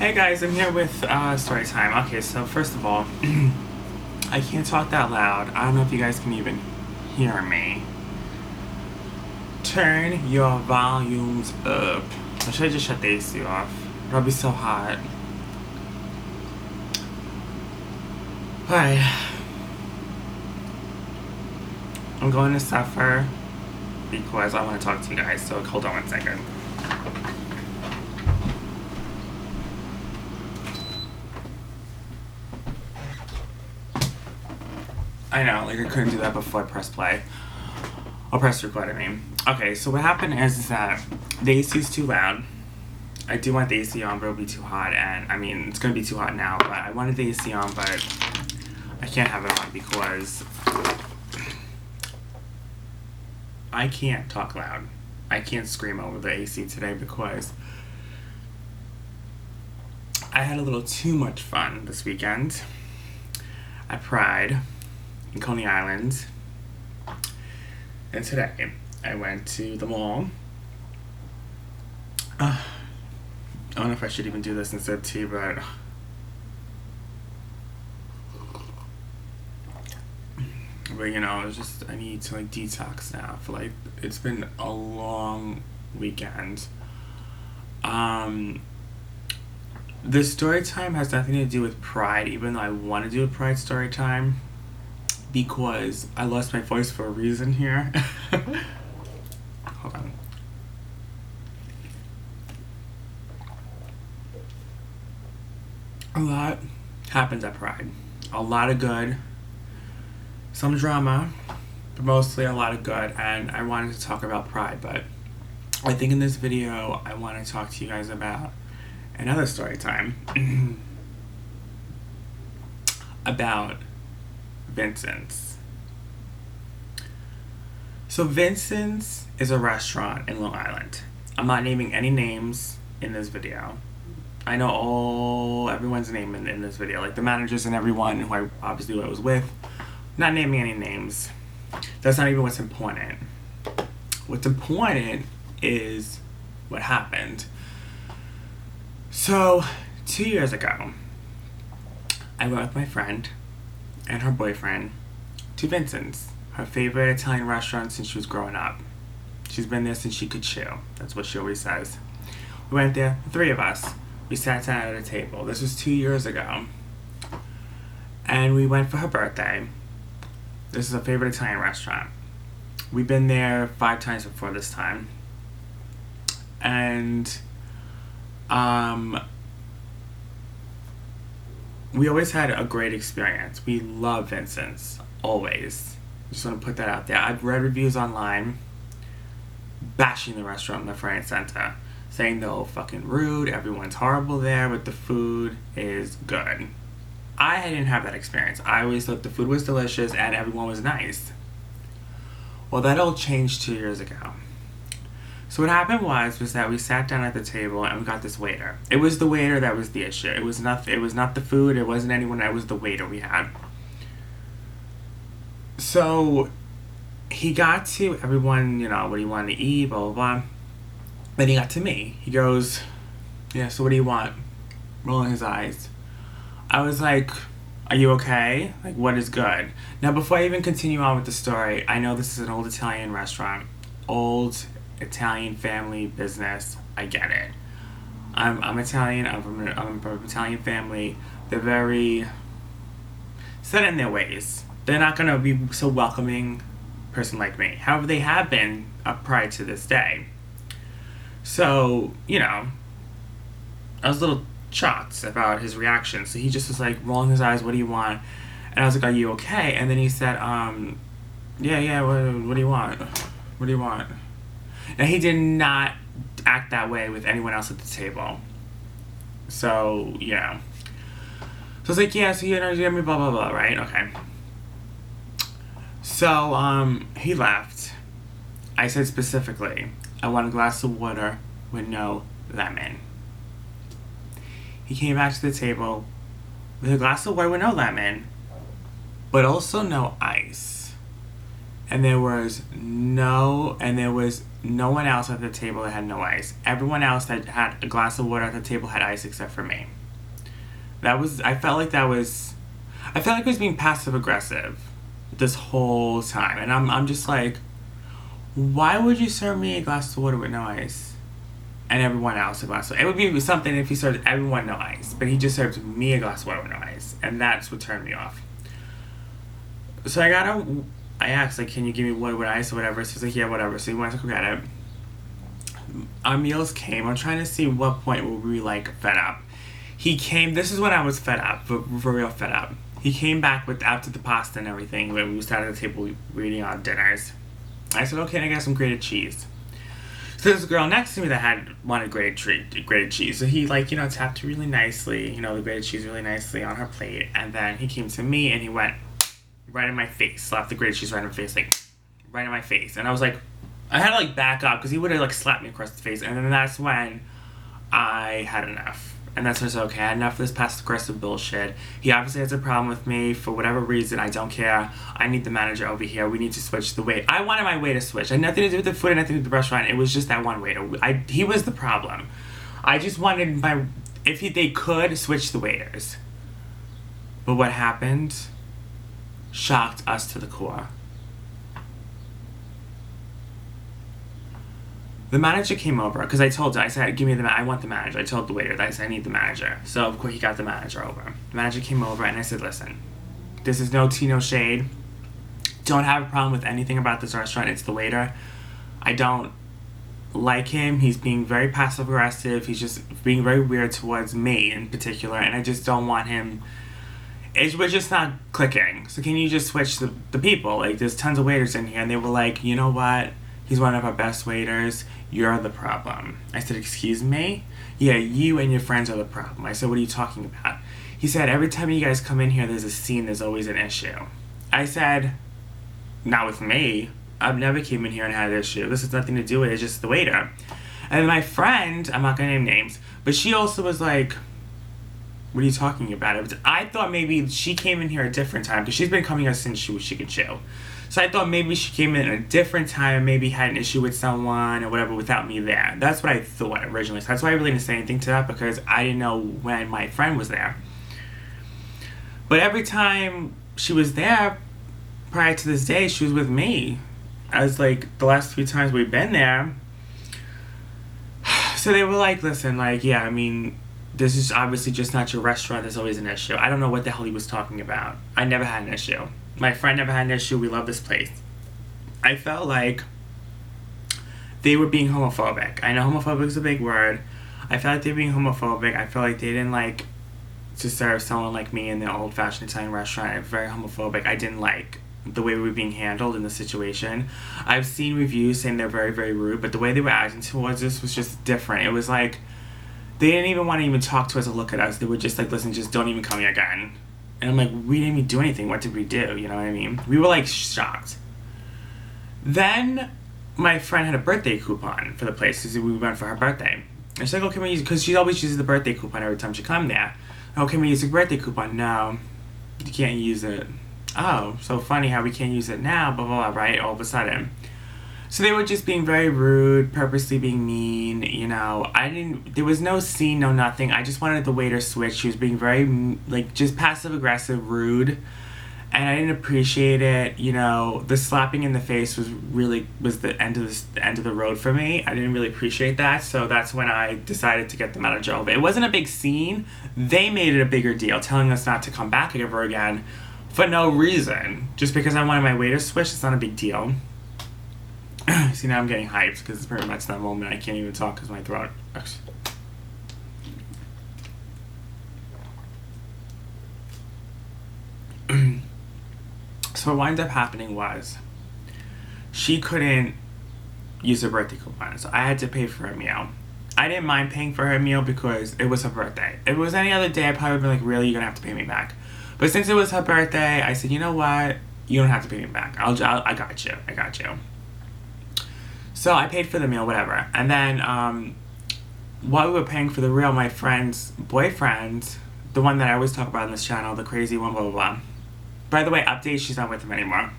Hey guys, I'm here with story time. Okay, so first of all, I can't talk that loud. I don't know if you guys can even hear me. Turn your volumes up. Or should I just shut the AC off? It'll be so hot. Hi. I'm going to suffer because I want to talk to you guys, so hold on one second. I know, like I couldn't do that before I press play. I'll press record, I mean. Okay, so what happened is that the AC is too loud. I do want the AC on, but it'll be too hot, and I mean, it's gonna be too hot now, but I wanted the AC on, but I can't have it on because I can't talk loud. I can't scream over the AC today because I had a little too much fun this weekend at Pride in Coney Island. And today, I went to the mall. I don't know if I should even do this instead of tea, but you know, it's just, I need to like detox now. For like, it's been a long weekend. The story time has nothing to do with Pride, even though I want to do a Pride story time, because I lost my voice for a reason here. Hold on. A lot happens at Pride. A lot of good, some drama, but mostly a lot of good, and I wanted to talk about Pride, but I think in this video I want to talk to you guys about another story time about Vincent's. So Vincent's is a restaurant in Long Island. I'm not naming any names in this video. I know everyone's name in this video, like the managers and everyone who I was with. Not naming any names. That's not even what's important. What's important is what happened. So 2 years ago, I went with my friend and her boyfriend to Vincent's, her favorite Italian restaurant since she was growing up. She's been there since she could chew. That's what she always says. We went there, the three of us. We sat down at a table. This was 2 years ago. And we went for her birthday. This is a favorite Italian restaurant. We've been there 5 times before this time. And we always had a great experience. We love Vincent's, always. Just want to put that out there. I've read reviews online bashing the restaurant left, right, and center, saying they're all fucking rude, everyone's horrible there, but the food is good. I didn't have that experience. I always thought the food was delicious and everyone was nice. Well, that all changed 2 years ago. So what happened was that we sat down at the table and we got this waiter. It was the waiter that was the issue. It was not the food, it wasn't anyone, it was the waiter we had. So he got to everyone, you know, what he wanted to eat, blah, blah, blah. Then he got to me. He goes, yeah, so what do you want? Rolling his eyes. I was like, are you okay? Like, what is good? Now, before I even continue on with the story, I know this is an old Italian restaurant. Old Italian family business. I get it. I'm Italian. I'm from an Italian family. They're very set in their ways. They're not going to be so welcoming person like me. However, they have been up prior to this day. So, you know, I was a little shocked about his reaction. So he just was like rolling his eyes, what do you want? And I was like, are you okay? And then he said, yeah, what do you want? What do you want? Now, he did not act that way with anyone else at the table. So, yeah. So I was like, yeah, so you know, blah, blah, blah, right? Okay. So, he left. I said specifically, I want a glass of water with no lemon. He came back to the table with a glass of water with no lemon, but also no ice. And there was no one else at the table that had no ice. Everyone else that had a glass of water at the table had ice except for me. I felt like I was being passive aggressive this whole time. And I'm just like, why would you serve me a glass of water with no ice? And everyone else a glass of water? It would be something if he served everyone no ice. But he just served me a glass of water with no ice. And that's what turned me off. So I asked, like, can you give me water with ice or whatever? So he's like, yeah, whatever. So he went to go get it. Our meals came. I'm trying to see what point were we, like, fed up. He came, this is when I was fed up, for real fed up. He came back after the pasta and everything, when we sat at the table, we were eating our dinners. I said, okay, I got some grated cheese. So there's a girl next to me that wanted grated cheese. So he, like, tapped really nicely, the grated cheese really nicely on her plate. And then he came to me and he went right in my face, slapped the grated cheese right in my face, like, right in my face. And I was like, I had to, like, back up because he would have, like, slapped me across the face. And then that's when I had enough. And that's when I said, okay, I had enough of this passive aggressive bullshit. He obviously has a problem with me for whatever reason. I don't care. I need the manager over here. We need to switch the wait. I wanted my waiter switched. It had nothing to do with the food, nothing to do with the restaurant. It was just that one waiter. He was the problem. I just wanted they could switch the waiters. But what happened shocked us to the core. The manager came over, because I said, give me I want the manager. I told the waiter that I said, I need the manager. So, of course, he got the manager over. The manager came over, and I said, listen, this is no tea, no shade. Don't have a problem with anything about this restaurant. It's the waiter. I don't like him. He's being very passive-aggressive. He's just being very weird towards me in particular, and I just don't want him. We're just not clicking. So can you just switch the people? Like, there's tons of waiters in here, and they were like, you know what? He's one of our best waiters. You're the problem. I said, excuse me? Yeah, you and your friends are the problem. I said, what are you talking about? He said, every time you guys come in here, there's a scene, there's always an issue. I said, not with me. I've never came in here and had an issue. This has nothing to do with it, it's just the waiter. And my friend, I'm not going to name names, but she also was like, what are you talking about? I thought maybe she came in here a different time, because she's been coming here since she could chew. So I thought maybe she came in at a different time and maybe had an issue with someone or whatever without me there. That's what I thought originally. So that's why I really didn't say anything to that, because I didn't know when my friend was there. But every time she was there, prior to this day, she was with me. As like the last few times we've been there. So they were like, listen, like, yeah, I mean, this is obviously just not your restaurant. There's always an issue. I don't know what the hell he was talking about. I never had an issue. My friend never had an issue. We love this place. I felt like they were being homophobic. I know homophobic is a big word. I felt like they were being homophobic. I felt like they didn't like to serve someone like me in the old-fashioned Italian restaurant. Very homophobic. I didn't like the way we were being handled in the situation. I've seen reviews saying they're very, very rude, but the way they were acting towards us was just different. It was like they didn't even want to even talk to us or look at us. They were just like, listen, just don't even come here again. And I'm like, we didn't even do anything. What did we do? You know what I mean? We were like shocked. Then my friend had a birthday coupon for the place because we went for her birthday. And she's like, oh, can we use, because she always uses the birthday coupon every time she comes there. Oh, can we use the birthday coupon? No, you can't use it. Oh, so funny how we can't use it now, blah, blah, blah, right? All of a sudden. So they were just being very rude, purposely being mean, there was no scene, no nothing. I just wanted the waiter switch. She was being very, like, just passive-aggressive, rude. And I didn't appreciate it, The slapping in the face was the end of the road for me. I didn't really appreciate that, so that's when I decided to get the manager over. It wasn't a big scene. They made it a bigger deal, telling us not to come back ever again for no reason. Just because I wanted my waiter switched, it's not a big deal. See, now I'm getting hyped because it's pretty much that moment I can't even talk because my throat hurts. So what wound up happening was she couldn't use her birthday coupon, so I had to pay for her meal. I didn't mind paying for her meal because it was her birthday. If it was any other day, I'd probably be like, really, you're gonna have to pay me back. But since it was her birthday, I said, you know what? You don't have to pay me back. I got you. So I paid for the meal, whatever. And then while we were paying for the meal, my friend's boyfriend, the one that I always talk about on this channel, the crazy one, blah, blah, blah. By the way, update, she's not with him anymore.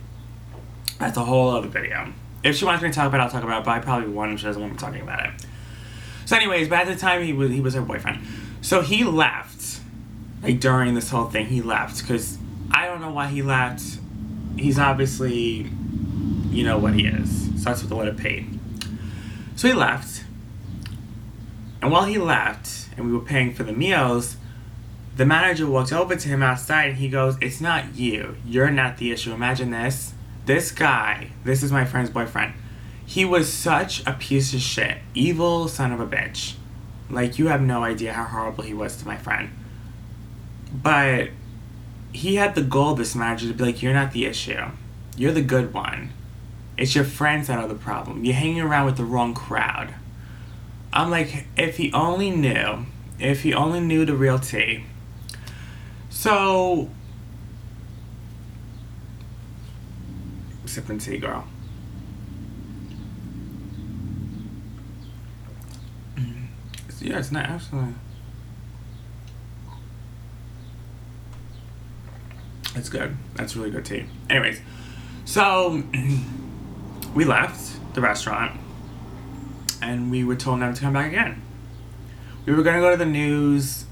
That's a whole other video. If she wants me to talk about it, I'll talk about it, but I probably won't if she doesn't want me talking about it. So anyways, but at the time he was her boyfriend. So he left, like during this whole thing, he left, because I don't know why he left. He's obviously, you know what he is. So that's what the letter paid. So he left. And while he left, and we were paying for the meals, the manager walked over to him outside and he goes, "It's not you. You're not the issue. Imagine this. This guy, this is my friend's boyfriend. He was such a piece of shit. Evil son of a bitch. Like, you have no idea how horrible he was to my friend. But he had the goal, this manager, to be like, you're not the issue. You're the good one. It's your friends that are the problem. You're hanging around with the wrong crowd." I'm like, if he only knew the real tea. So, sipping tea, girl. Yeah, it's not absolutely. It's good. That's really good tea. Anyways, so we left the restaurant and we were told never to come back again. We were gonna go to the news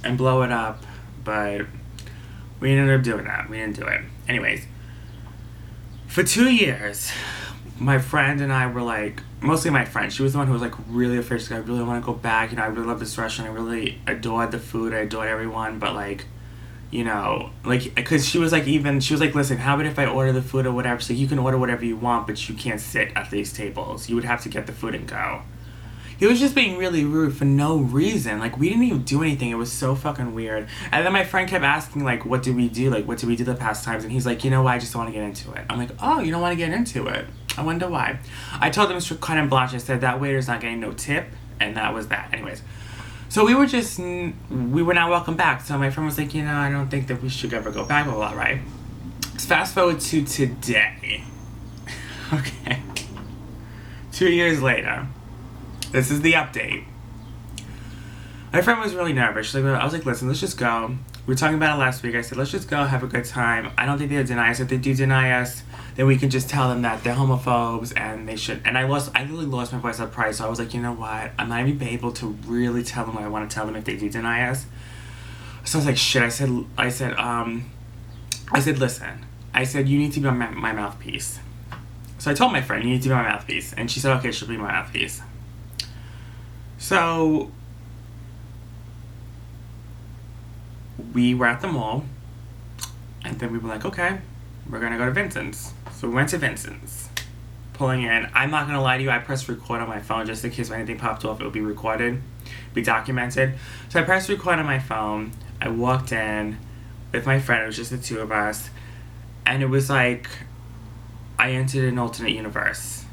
and blow it up, but we ended up doing that. We didn't do it. Anyways, for 2 years, my friend and I were like, mostly my friend, she was the one who was like really afraid. She's like, I really want to go back. You know, I really love this restaurant. I really adored the food. I adored everyone. But like, you know, like, because she was like, listen, how about if I order the food or whatever? So you can order whatever you want, but you can't sit at these tables. You would have to get the food and go. He was just being really rude for no reason. Like, we didn't even do anything. It was so fucking weird. And then my friend kept asking, like, what did we do? Like, what did we do the past times? And he's like, you know what? I just don't want to get into it. I'm like, oh, you don't want to get into it? I wonder why. I told him Mr. Carte Blanche, I said, that waiter's not getting no tip. And that was that. Anyways. So we were not welcome back. So my friend was like, you know, I don't think that we should ever go back, blah, blah, blah, right? Let's fast forward to today. Okay. 2 years later. This is the update. My friend was really nervous. I was like, listen, let's just go. We were talking about it last week. I said, let's just go, have a good time. I don't think they'll deny us. If they do deny us, then we can just tell them that they're homophobes and they should. And I really lost my voice at pride. So I was like, you know what? I'm not even able to really tell them what I want to tell them if they do deny us. So I was like, shit. I said, listen. I said, you need to be my mouthpiece. So I told my friend, you need to be my mouthpiece. And she said, okay, she'll be my mouthpiece. So we were at the mall, and then we were like, okay, we're gonna go to Vincent's. So we went to Vincent's, pulling in. I'm not gonna lie to you, I pressed record on my phone just in case if anything popped off, it would be recorded, be documented. So I pressed record on my phone. I walked in with my friend. It was just the two of us, and it was like I entered an alternate universe.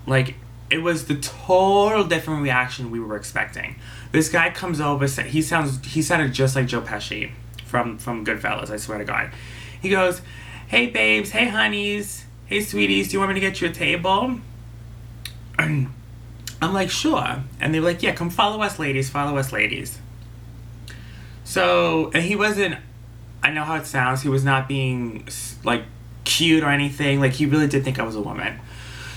Like, it was the total different reaction we were expecting. This guy comes over, he sounded just like Joe Pesci from Goodfellas, I swear to God. He goes, hey babes, hey honeys, hey sweeties, do you want me to get you a table? I'm like, sure. And they were like, yeah, come follow us ladies. So, and he wasn't, I know how it sounds, he was not being like cute or anything. Like, he really did think I was a woman.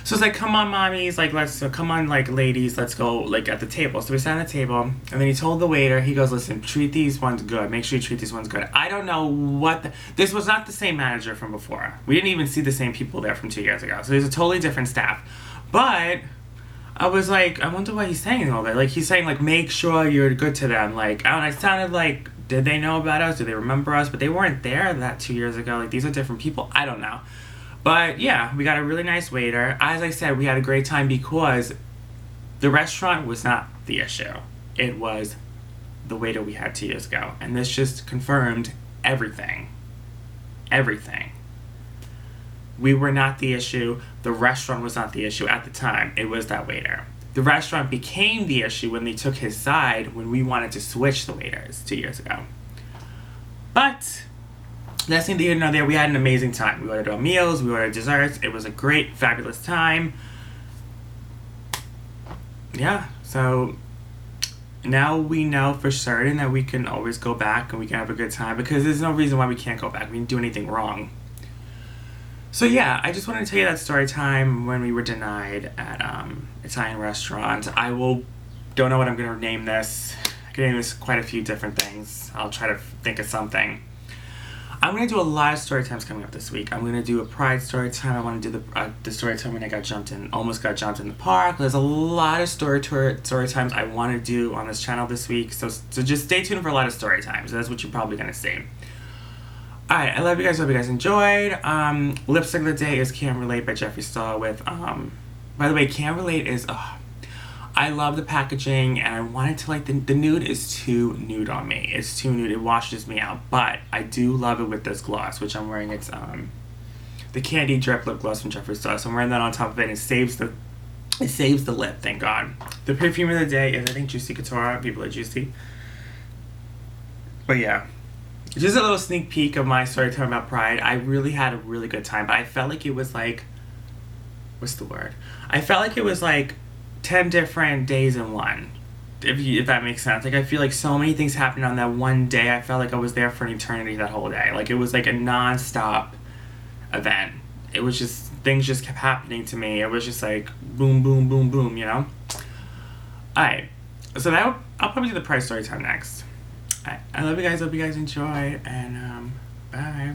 So it's like, come on, mommies, like, come on, like, ladies, let's go, like, at the table. So we sat at the table, and then he told the waiter, he goes, listen, treat these ones good. Make sure you treat these ones good. I don't know this was not the same manager from before. We didn't even see the same people there from 2 years ago. So there's a totally different staff. But I was like, I wonder why he's saying all that. Like, he's saying, like, make sure you're good to them. Like, I don't know, it sounded like, did they know about us? Did they remember us? But they weren't there that 2 years ago. Like, these are different people. I don't know. But yeah, we got a really nice waiter. As I said, we had a great time because the restaurant was not the issue. It was the waiter we had 2 years ago. And this just confirmed everything. Everything. We were not the issue. The restaurant was not the issue at the time. It was that waiter. The restaurant became the issue when they took his side when we wanted to switch the waiters 2 years ago. But that's neither here nor there. We had an amazing time. We ordered our meals, we ordered desserts. It was a great, fabulous time. Yeah, so now we know for certain that we can always go back and we can have a good time because there's no reason why we can't go back. We didn't do anything wrong. So yeah, I just wanted to tell you that story time when we were denied at Italian restaurant. Don't know what I'm gonna name this. I can name this quite a few different things. I'll try to think of something. I'm gonna do a lot of story times coming up this week. I'm gonna do a Pride story time. I want to do the story time when I almost got jumped in the park. There's a lot of story times I want to do on this channel this week. So just stay tuned for a lot of story times. That's what you're probably gonna see. Alright, I love you guys. Hope you guys enjoyed. Lipstick of the day is Can't Relate by Jeffree Star with by the way, Can't Relate is I love the packaging, and I wanted to the nude is too nude on me. It's too nude. It washes me out. But I do love it with this gloss, which I'm wearing. It's the Candy Drip Lip Gloss from Jeffree Star. So I'm wearing that on top of it, and it saves the lip, thank God. The perfume of the day is, I think, Juicy Couture. People are juicy. But yeah. Just a little sneak peek of my story time about Pride. I really had a really good time, but I felt like it was what's the word? I felt like it was 10 different days in one, if that makes sense. I feel like so many things happened on that one day. I felt like I was there for an eternity that whole day. It was like a non-stop event. It was just, things just kept happening to me. It was just boom, boom, boom, boom, you know? Alright, so I'll probably do the Pride story time next. I love you guys, hope you guys enjoy, and bye.